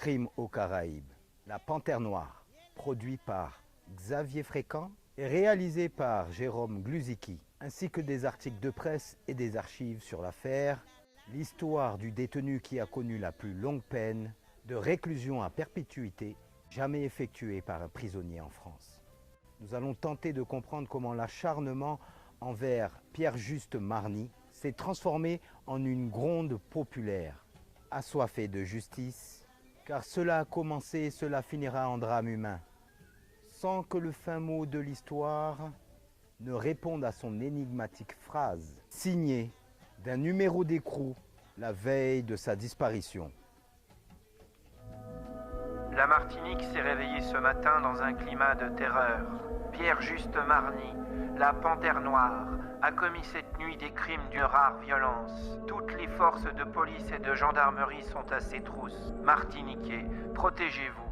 crime aux Caraïbes, La Panthère Noire, produit par Xavier Fréquent et réalisé par Jérôme Gluzicki, ainsi que des articles de presse et des archives sur l'affaire, l'histoire du détenu qui a connu la plus longue peine de réclusion à perpétuité jamais effectuée par un prisonnier en France. Nous allons tenter de comprendre comment l'acharnement envers Pierre-Juste Marny s'est transformé en une gronde populaire, assoiffée de justice, car cela a commencé et cela finira en drame humain, sans que le fin mot de l'histoire ne réponde à son énigmatique phrase, signée d'un numéro d'écrou la veille de sa disparition. La Martinique s'est réveillée ce matin dans un climat de terreur. Pierre-Juste Marny, la Panthère Noire, a commis cette nuit des crimes d'une rare violence. Toutes les forces de police et de gendarmerie sont à ses trousses. Martiniquais, protégez-vous.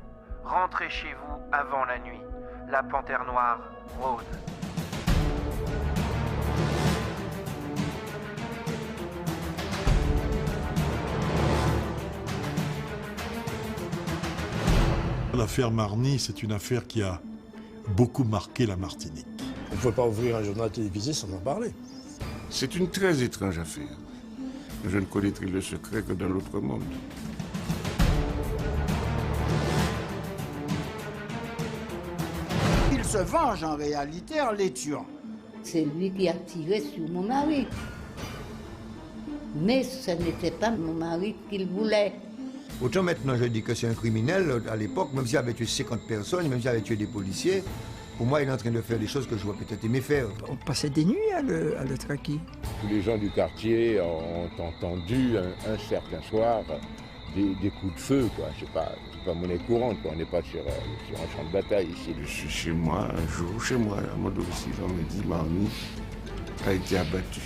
Rentrez chez vous avant la nuit. La Panthère Noire rôde. L'affaire Marny, c'est une affaire qui a beaucoup marqué la Martinique. On ne peut pas ouvrir un journal télévisé sans en parler. C'est une très étrange affaire. Je ne connaîtrai le secret que dans l'autre monde. Il se venge en réalité en les tuant. C'est lui qui a tiré sur mon mari. Mais ce n'était pas mon mari qu'il voulait. Autant maintenant je dis que c'est un criminel, à l'époque, même s'il avait tué 50 personnes, même s'il avait tué des policiers, pour moi il est en train de faire des choses que je vois peut-être aimer faire. On passait des nuits à le traquer. Tous les gens du quartier ont entendu un certain soir des coups de feu, quoi. C'est pas monnaie courante, quoi. On n'est pas sur un champ de bataille ici. Je suis chez moi, un jour, chez moi, à mon domicile, on me dit Marny a été abattu.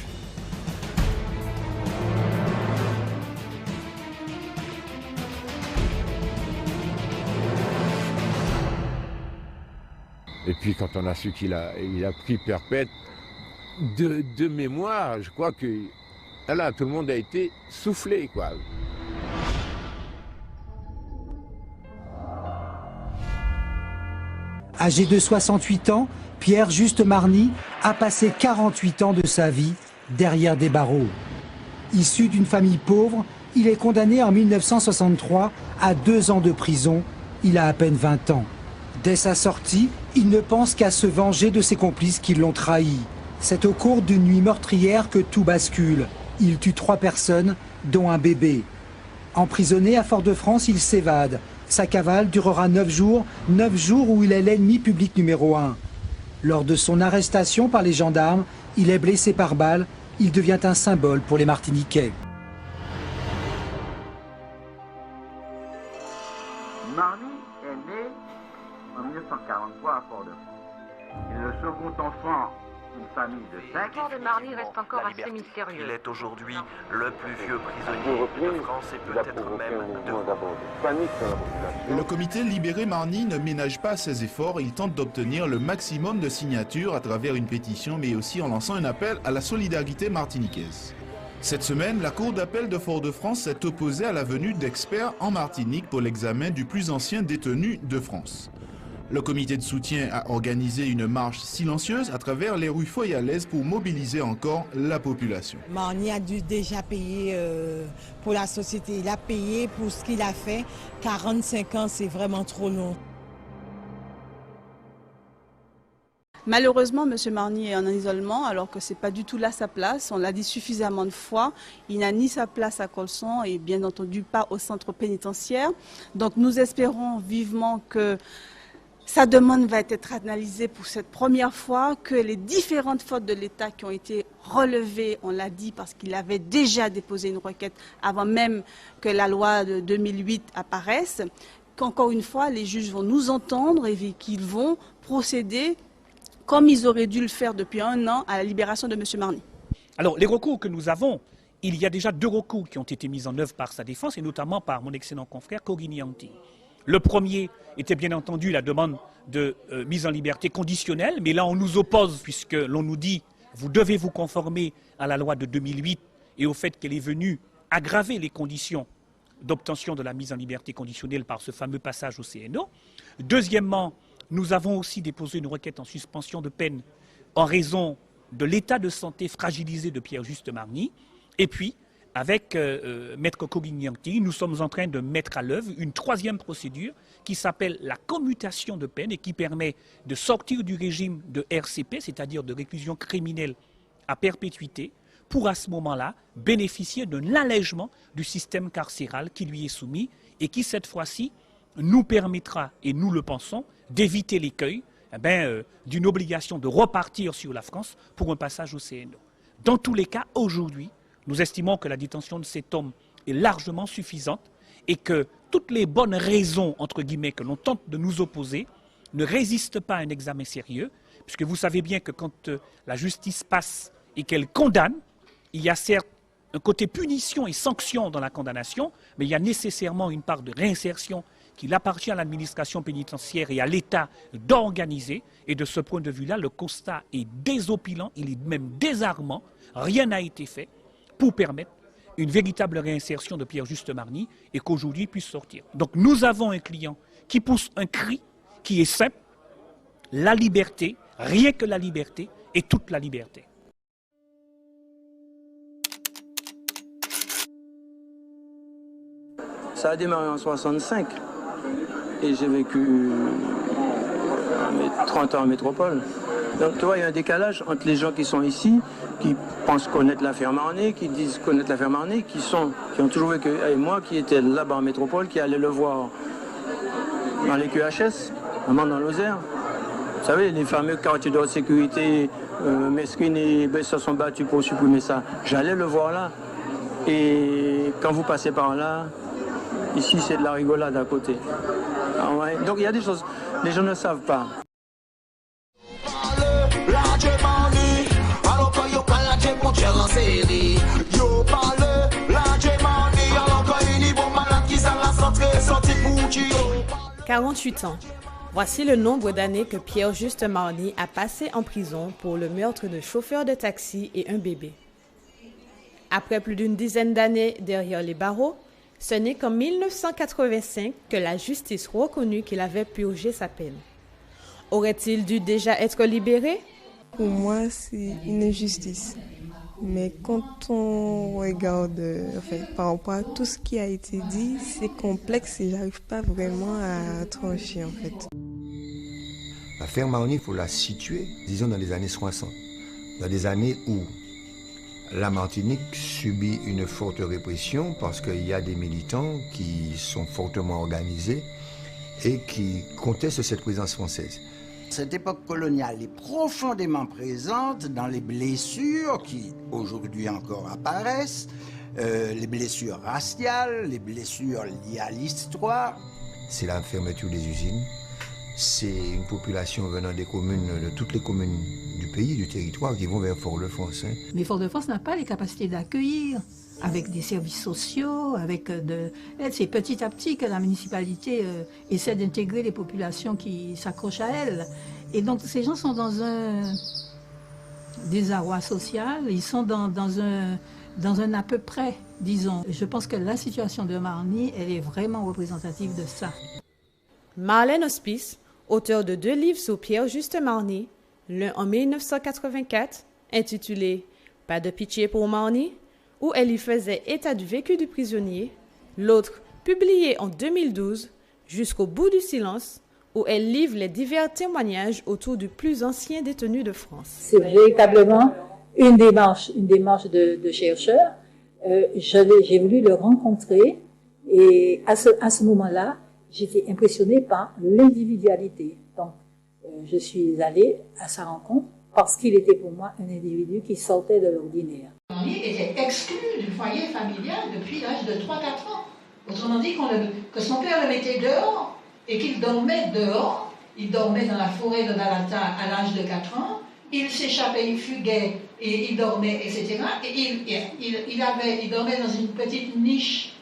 Et puis quand on a su qu'il a pris perpète, de mémoire, je crois que là, tout le monde a été soufflé, quoi. Âgé de 68 ans, Pierre-Juste Marny a passé 48 ans de sa vie derrière des barreaux. Issu d'une famille pauvre, il est condamné en 1963 à 2 ans de prison. Il a à peine 20 ans. Dès sa sortie, il ne pense qu'à se venger de ses complices qui l'ont trahi. C'est au cours d'une nuit meurtrière que tout bascule. Il tue 3 personnes, dont un bébé. Emprisonné à Fort-de-France, il s'évade. Sa cavale durera 9 jours où il est l'ennemi public numéro 1. Lors de son arrestation par les gendarmes, il est blessé par balle. Il devient un symbole pour les Martiniquais. Marny est né en 1943 à Fort-de-France. Il est le second enfant d'une famille de 5. L'histoire de Marny reste encore assez mystérieuse. Il est aujourd'hui le plus vieux prisonnier de France et peut-être même de monde. Le comité Libéré Marny ne ménage pas ses efforts. Il tente d'obtenir le maximum de signatures à travers une pétition, mais aussi en lançant un appel à la solidarité martiniquaise. Cette semaine, la Cour d'appel de Fort-de-France s'est opposée à la venue d'experts en Martinique pour l'examen du plus ancien détenu de France. Le comité de soutien a organisé une marche silencieuse à travers les rues foyalaises pour mobiliser encore la population. Marny a dû déjà payer pour la société. Il a payé pour ce qu'il a fait. 45 ans, c'est vraiment trop long. Malheureusement, M. Marny est en isolement alors que ce n'est pas du tout là sa place. On l'a dit suffisamment de fois. Il n'a ni sa place à Colson et bien entendu pas au centre pénitentiaire. Donc nous espérons vivement que sa demande va être analysée pour cette première fois, que les différentes fautes de l'État qui ont été relevées, on l'a dit parce qu'il avait déjà déposé une requête avant même que la loi de 2008 apparaisse, qu'encore une fois les juges vont nous entendre et qu'ils vont procéder comme ils auraient dû le faire depuis 1 an à la libération de M. Marny. Alors les recours que nous avons, il y a déjà 2 recours qui ont été mis en œuvre par sa défense et notamment par mon excellent confrère Corinianti. Le premier était bien entendu la demande de mise en liberté conditionnelle, mais là on nous oppose puisque l'on nous dit vous devez vous conformer à la loi de 2008 et au fait qu'elle est venue aggraver les conditions d'obtention de la mise en liberté conditionnelle par ce fameux passage au CNO. Deuxièmement, nous avons aussi déposé une requête en suspension de peine en raison de l'état de santé fragilisé de Pierre-Juste Marny. Et puis, avec Maître Koguigny-Ntiri, nous sommes en train de mettre à l'œuvre une troisième procédure qui s'appelle la commutation de peine et qui permet de sortir du régime de RCP, c'est-à-dire de réclusion criminelle à perpétuité, pour à ce moment-là bénéficier d'un allègement du système carcéral qui lui est soumis et qui, cette fois-ci, nous permettra, et nous le pensons, d'éviter l'écueil d'une obligation de repartir sur la France pour un passage au CNO. Dans tous les cas, aujourd'hui, nous estimons que la détention de cet homme est largement suffisante et que toutes les bonnes raisons, entre guillemets, que l'on tente de nous opposer ne résistent pas à un examen sérieux, puisque vous savez bien que quand la justice passe et qu'elle condamne, il y a certes un côté punition et sanction dans la condamnation, mais il y a nécessairement une part de réinsertion qu'il appartient à l'administration pénitentiaire et à l'État d'organiser. Et de ce point de vue-là, le constat est désopilant, il est même désarmant. Rien n'a été fait pour permettre une véritable réinsertion de Pierre-Juste Marny et qu'aujourd'hui il puisse sortir. Donc nous avons un client qui pousse un cri qui est simple, la liberté, rien que la liberté et toute la liberté. Ça a démarré en 65 et j'ai vécu 30 ans en métropole. Donc tu vois, il y a un décalage entre les gens qui sont ici, qui pensent connaître l'affaire Marny, qui disent connaître l'affaire Marny, qui ont toujours vécu, et moi qui étais là-bas en métropole, qui allait le voir dans les QHS, vraiment dans l'Ozère. Vous savez, les fameux quartiers de haute sécurité, Mesquine et Bessa sont battus pour supprimer ça. J'allais le voir là. Et quand vous passez par là, ici c'est de la rigolade à côté. Ah ouais. Donc il y a des choses, les gens ne savent pas. « 48 ans. Voici le nombre d'années que Pierre-Juste Marny a passé en prison pour le meurtre de chauffeur de taxi et un bébé. Après plus d'une dizaine d'années derrière les barreaux, ce n'est qu'en 1985 que la justice reconnut qu'il avait purgé sa peine. Aurait-il dû déjà être libéré? Pour moi, c'est une injustice. Mais quand on regarde par rapport à tout ce qui a été dit, c'est complexe et j'arrive pas vraiment à trancher en fait. L'affaire Marny, il faut la situer, disons, dans les années 60. Dans des années où la Martinique subit une forte répression parce qu'il y a des militants qui sont fortement organisés et qui contestent cette présence française. Cette époque coloniale est profondément présente dans les blessures qui aujourd'hui encore apparaissent, les blessures raciales, les blessures liées à l'histoire. C'est la fermeture des usines, c'est une population venant des communes, de toutes les communes du pays, du territoire, qui vont vers Fort-de-France. Mais Fort-de-France n'a pas les capacités d'accueillir, avec des services sociaux, c'est petit à petit que la municipalité essaie d'intégrer les populations qui s'accrochent à elle. Et donc ces gens sont dans un désarroi social, ils sont dans un à peu près, disons. Je pense que la situation de Marny, elle est vraiment représentative de ça. Marlène Hospice, auteur de 2 livres sur Pierre-Juste Marny, l'un en 1984, intitulé « Pas de pitié pour Marny », où elle y faisait état du vécu du prisonnier, l'autre, publié en 2012, Jusqu'au bout du silence, où elle livre les divers témoignages autour du plus ancien détenu de France. C'est véritablement une démarche de chercheur. J'ai voulu le rencontrer et à ce moment-là, j'étais impressionnée par l'individualité. Donc, je suis allée à sa rencontre parce qu'il était pour moi un individu qui sortait de l'ordinaire. Marny était exclu du foyer familial depuis l'âge de 3-4 ans. Autrement dit, que son père le mettait dehors et qu'il dormait dehors. Il dormait dans la forêt de Balata à l'âge de 4 ans. Il s'échappait, il fuguait et il dormait, etc. Et il dormait dans une petite niche,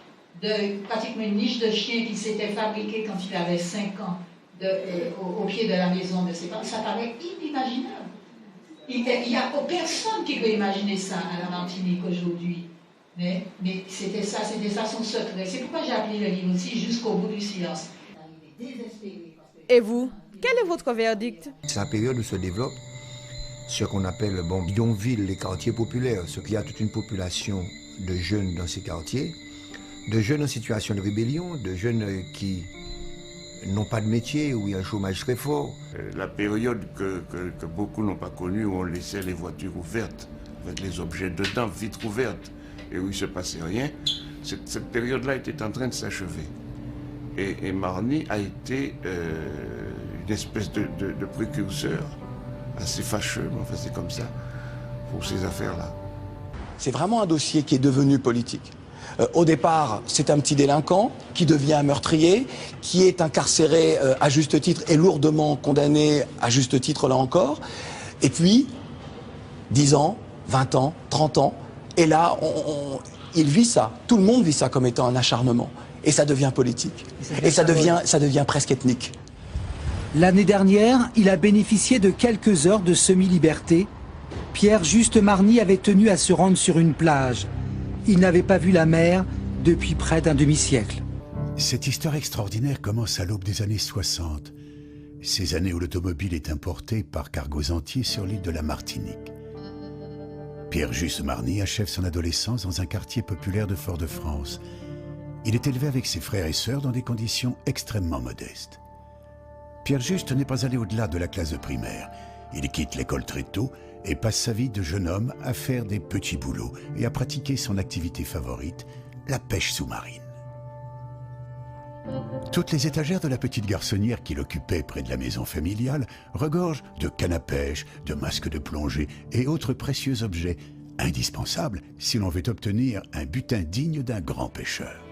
pratiquement une niche de chien qu'il s'était fabriquée quand il avait 5 ans au pied de la maison de ses parents. Ça paraît inimaginable. Il n'y a personne qui peut imaginer ça à la Martinique aujourd'hui. Mais c'était ça son secret. C'est pourquoi j'ai appelé le livre aussi Jusqu'au bout du silence. Et vous, quel est votre verdict? C'est la période où se développe ce qu'on appelle bidonville, les quartiers populaires, ce qu'il y a toute une population de jeunes dans ces quartiers, de jeunes en situation de rébellion, de jeunes qui n'ont pas de métier, où il y a un chômage très fort. La période que beaucoup n'ont pas connue, où on laissait les voitures ouvertes, avec les objets dedans, vitres ouvertes, et où il ne se passait rien, cette période-là était en train de s'achever. Et Marny a été une espèce de précurseur assez fâcheux, mais enfin c'est comme ça, pour ces affaires-là. C'est vraiment un dossier qui est devenu politique. Au départ, c'est un petit délinquant qui devient un meurtrier, qui est incarcéré à juste titre et lourdement condamné à juste titre là encore. Et puis, 10 ans, 20 ans, 30 ans, et là, il vit ça. Tout le monde vit ça comme étant un acharnement. Et ça devient politique. Et ça devient presque ethnique. L'année dernière, il a bénéficié de quelques heures de semi-liberté. Pierre-Juste Marny avait tenu à se rendre sur une plage. Il n'avait pas vu la mer depuis près d'un demi-siècle. Cette histoire extraordinaire commence à l'aube des années 60. Ces années où l'automobile est importée par cargos entiers sur l'île de la Martinique. Pierre-Juste Marny achève son adolescence dans un quartier populaire de Fort-de-France. Il est élevé avec ses frères et sœurs dans des conditions extrêmement modestes. Pierre-Juste n'est pas allé au-delà de la classe de primaire. Il quitte l'école très tôt et passe sa vie de jeune homme à faire des petits boulots et à pratiquer son activité favorite, la pêche sous-marine. Toutes les étagères de la petite garçonnière qu'il occupait près de la maison familiale regorgent de cannes à pêche, de masques de plongée et autres précieux objets, indispensables si l'on veut obtenir un butin digne d'un grand pêcheur.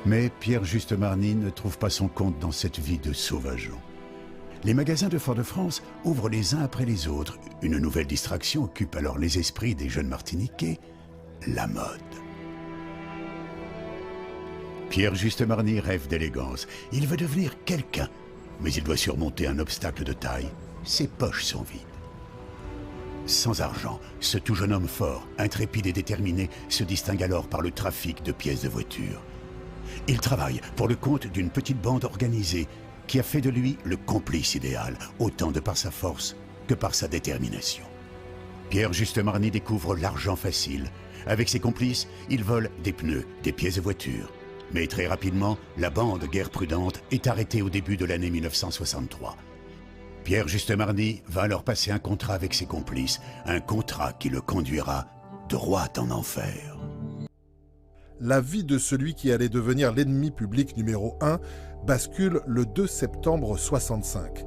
Mais Pierre-Juste Marny ne trouve pas son compte dans cette vie de sauvageon. Les magasins de Fort-de-France ouvrent les uns après les autres. Une nouvelle distraction occupe alors les esprits des jeunes Martiniquais, la mode. Pierre-Juste Marny rêve d'élégance. Il veut devenir quelqu'un, mais il doit surmonter un obstacle de taille. Ses poches sont vides. Sans argent, ce tout jeune homme fort, intrépide et déterminé, se distingue alors par le trafic de pièces de voiture. Il travaille pour le compte d'une petite bande organisée qui a fait de lui le complice idéal, autant de par sa force que par sa détermination. Pierre-Juste Marny découvre l'argent facile. Avec ses complices, il vole des pneus, des pièces de voiture. Mais très rapidement, la bande Guerre Prudente est arrêtée au début de l'année 1963. Pierre-Juste Marny va alors passer un contrat avec ses complices, un contrat qui le conduira droit en enfer. La vie de celui qui allait devenir l'ennemi public numéro 1 bascule le 2 septembre 65.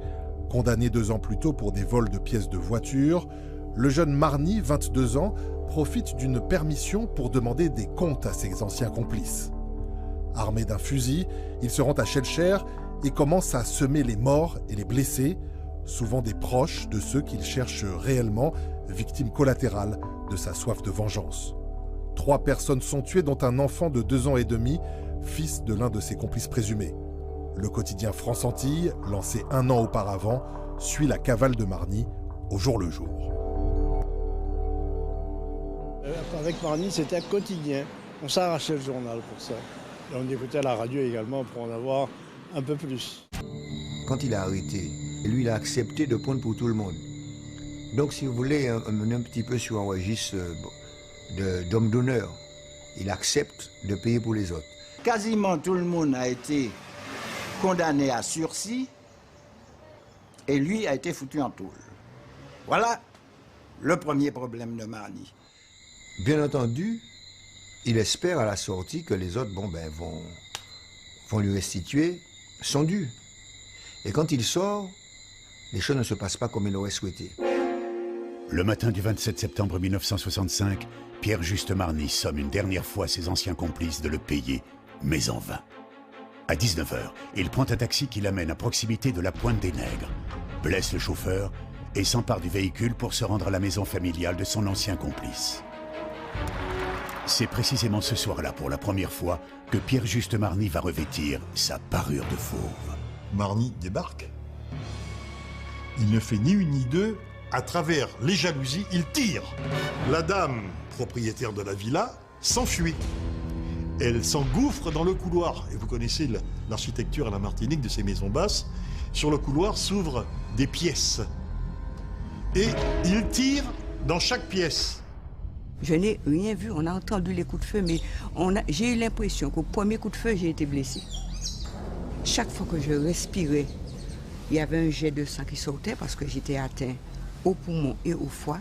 Condamné 2 ans plus tôt pour des vols de pièces de voiture, le jeune Marny, 22 ans, profite d'une permission pour demander des comptes à ses anciens complices. Armé d'un fusil, il se rend à Schœlcher et commence à semer les morts et les blessés, souvent des proches de ceux qu'il cherche réellement, victimes collatérales de sa soif de vengeance. 3 personnes sont tuées, dont un enfant de 2 ans et demi, fils de l'un de ses complices présumés. Le quotidien France-Antilles, lancé 1 an auparavant, suit la cavale de Marny au jour le jour. Avec Marny, c'était un quotidien. On s'arrachait le journal pour ça. Et on écoutait la radio également pour en avoir un peu plus. Quand il a arrêté, lui, il a accepté de prendre pour tout le monde. Donc, si vous voulez, on est un petit peu sur un registre d'homme d'honneur. Il accepte de payer pour les autres. Quasiment tout le monde a été condamné à sursis et lui a été foutu en tôle. Voilà le premier problème de Marny. Bien entendu, il espère à la sortie que les autres vont lui restituer son dû. Et quand il sort, les choses ne se passent pas comme il l'aurait souhaité. Le matin du 27 septembre 1965, Pierre-Juste Marny somme une dernière fois ses anciens complices de le payer, mais en vain. À 19h, il prend un taxi qui l'amène à proximité de la Pointe des Nègres, blesse le chauffeur et s'empare du véhicule pour se rendre à la maison familiale de son ancien complice. C'est précisément ce soir-là, pour la première fois, que Pierre-Juste Marny va revêtir sa parure de fauve. Marny débarque. Il ne fait ni une ni deux. À travers les jalousies, il tire. La dame propriétaire de la villa, s'enfuit. Elle s'engouffre dans le couloir. Et vous connaissez l'architecture à la Martinique de ces maisons basses. Sur le couloir s'ouvrent des pièces. Et il tire dans chaque pièce. Je n'ai rien vu, on a entendu les coups de feu, mais j'ai eu l'impression qu'au premier coup de feu, j'ai été blessée. Chaque fois que je respirais, il y avait un jet de sang qui sortait parce que j'étais atteint au poumon et au foie.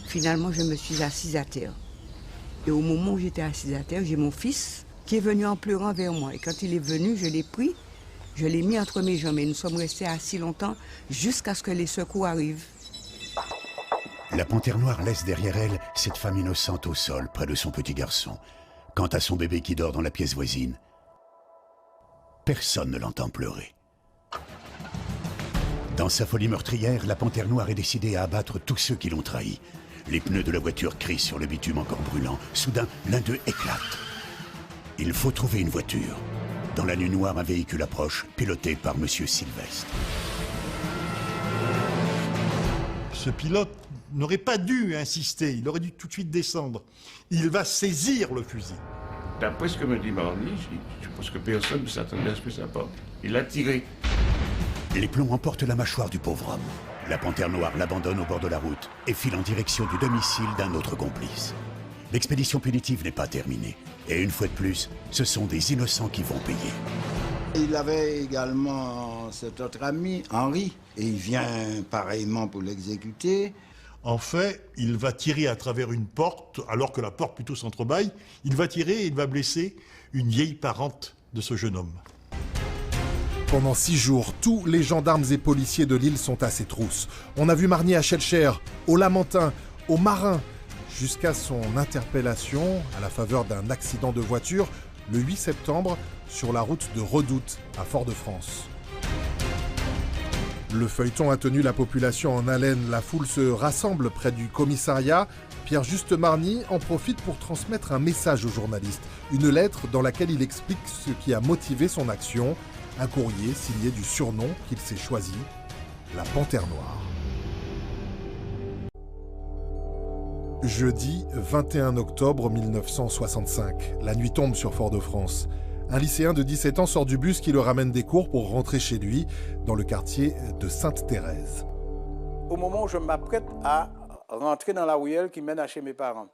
Finalement, je me suis assise à terre. Et au moment où j'étais assise à terre, j'ai mon fils qui est venu en pleurant vers moi. Et quand il est venu, je l'ai pris, je l'ai mis entre mes jambes. Et nous sommes restés assis longtemps jusqu'à ce que les secours arrivent. La panthère noire laisse derrière elle cette femme innocente au sol, près de son petit garçon. Quant à son bébé qui dort dans la pièce voisine, personne ne l'entend pleurer. Dans sa folie meurtrière, la panthère noire est décidée à abattre tous ceux qui l'ont trahi. Les pneus de la voiture crient sur le bitume encore brûlant. Soudain, l'un d'eux éclate. Il faut trouver une voiture. Dans la nuit noire, un véhicule approche, piloté par Monsieur Sylvestre. Ce pilote n'aurait pas dû insister, il aurait dû tout de suite descendre. Il va saisir le fusil. D'après ce que me dit Marny, je pense que personne ne s'attendait à ce que ça parte. Il a tiré. Les plombs emportent la mâchoire du pauvre homme. La panthère noire l'abandonne au bord de la route et file en direction du domicile d'un autre complice. L'expédition punitive n'est pas terminée. Et une fois de plus, ce sont des innocents qui vont payer. Il avait également cet autre ami, Henri, et il vient pareillement pour l'exécuter. En fait, il va tirer à travers une porte, alors que la porte plutôt s'entrebâille. Il va tirer et il va blesser une vieille parente de ce jeune homme. Pendant 6 jours, tous les gendarmes et policiers de l'île sont à ses trousses. On a vu Marny à Schellcher, au Lamentin, au Marin, jusqu'à son interpellation à la faveur d'un accident de voiture le 8 septembre sur la route de Redoute à Fort-de-France. Le feuilleton a tenu la population en haleine. La foule se rassemble près du commissariat. Pierre-Juste Marny en profite pour transmettre un message aux journalistes. Une lettre dans laquelle il explique ce qui a motivé son action. Un courrier signé du surnom qu'il s'est choisi, la Panthère Noire. Jeudi 21 octobre 1965. La nuit tombe sur Fort-de-France. Un lycéen de 17 ans sort du bus qui le ramène des cours pour rentrer chez lui, dans le quartier de Sainte-Thérèse. Au moment où je m'apprête à rentrer dans la ruelle qui mène à chez mes parents,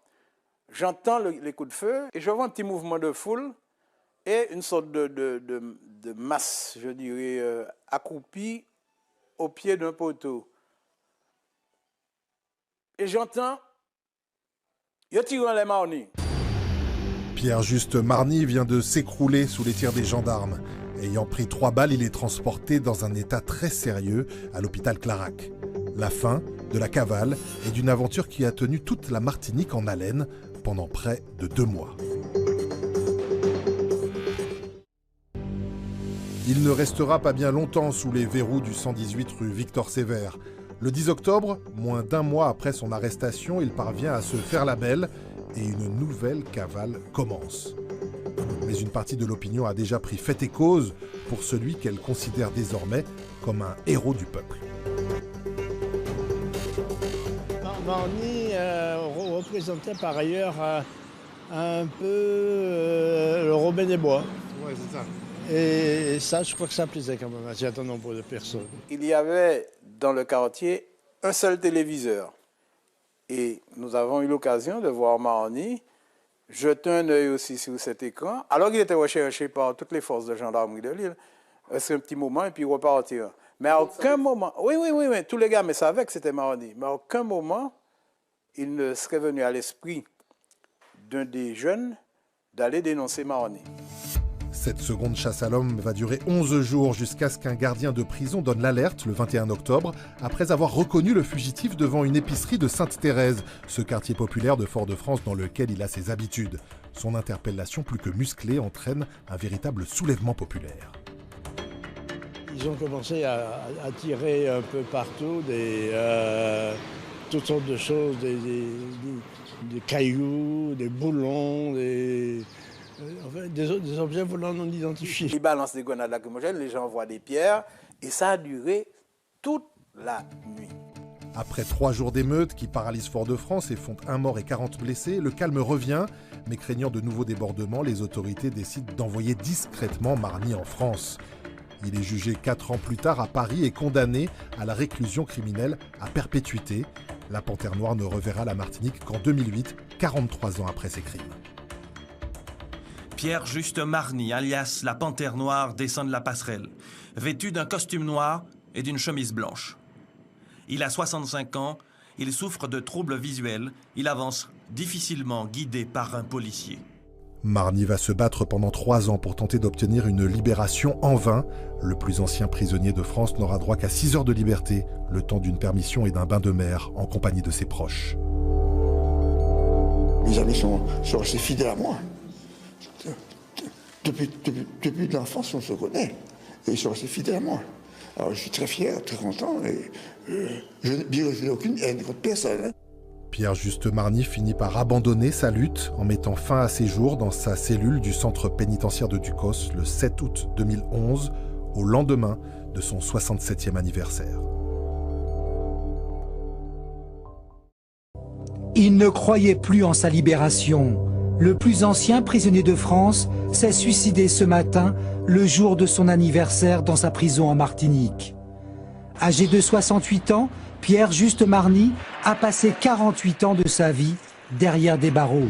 j'entends les coups de feu et je vois un petit mouvement de foule et une sorte de masse, je dirais, accroupie au pied d'un poteau. Et j'entends, il tire dans les Marny. Pierre-Juste Marny vient de s'écrouler sous les tirs des gendarmes. Ayant pris 3 balles, il est transporté dans un état très sérieux à l'hôpital Clarac. La fin de la cavale et d'une aventure qui a tenu toute la Martinique en haleine pendant près de 2 mois. Il ne restera pas bien longtemps sous les verrous du 118 rue Victor Sévère. Le 10 octobre, moins d'1 mois après son arrestation, il parvient à se faire la belle et une nouvelle cavale commence. Mais une partie de l'opinion a déjà pris fait et cause pour celui qu'elle considère désormais comme un héros du peuple. Marny représentait par ailleurs un peu le Robin des Bois. Oui, c'est ça. Et ça, je crois que ça plaisait quand même à un certain nombre de personnes. Il y avait dans le quartier un seul téléviseur. Et nous avons eu l'occasion de voir Marny jeter un œil aussi sur cet écran, alors qu'il était recherché par toutes les forces de gendarmerie de l'île. C'est un petit moment et puis repartir. Mais à aucun moment, oui, tous les gars mais savaient que c'était Marny, mais à aucun moment, il ne serait venu à l'esprit d'un des jeunes d'aller dénoncer Marny. Cette seconde chasse à l'homme va durer 11 jours jusqu'à ce qu'un gardien de prison donne l'alerte le 21 octobre après avoir reconnu le fugitif devant une épicerie de Sainte-Thérèse, ce quartier populaire de Fort-de-France dans lequel il a ses habitudes. Son interpellation plus que musclée entraîne un véritable soulèvement populaire. Ils ont commencé à tirer un peu partout toutes sortes de choses, des cailloux, des boulons, des objets volants non identifiés. Ils balancent des grenades lacrymogènes, les gens voient des pierres, et ça a duré toute la nuit. Après 3 jours d'émeutes qui paralysent Fort-de-France et font 1 mort et 40 blessés, le calme revient, mais craignant de nouveaux débordements, les autorités décident d'envoyer discrètement Marny en France. Il est jugé 4 ans plus tard à Paris et condamné à la réclusion criminelle à perpétuité. La Panthère Noire ne reverra la Martinique qu'en 2008, 43 ans après ses crimes. Pierre-Juste Marny, alias la Panthère Noire, descend de la passerelle, vêtu d'un costume noir et d'une chemise blanche. Il a 65 ans, il souffre de troubles visuels, il avance difficilement guidé par un policier. Marny va se battre pendant 3 ans pour tenter d'obtenir une libération en vain. Le plus ancien prisonnier de France n'aura droit qu'à 6 heures de liberté, le temps d'une permission et d'un bain de mer en compagnie de ses proches. Mes amis sont restés fidèles à moi. Depuis l'enfance, on se connaît. Et ils sont restés fidèles à moi. Alors je suis très fier, très content. Et je n'ai aucune haine contre personne. Pierre-Juste Marny finit par abandonner sa lutte en mettant fin à ses jours dans sa cellule du centre pénitentiaire de Ducos le 7 août 2011, au lendemain de son 67e anniversaire. Il ne croyait plus en sa libération. Le plus ancien prisonnier de France s'est suicidé ce matin, le jour de son anniversaire dans sa prison en Martinique. Âgé de 68 ans, Pierre-Juste Marny a passé 48 ans de sa vie derrière des barreaux.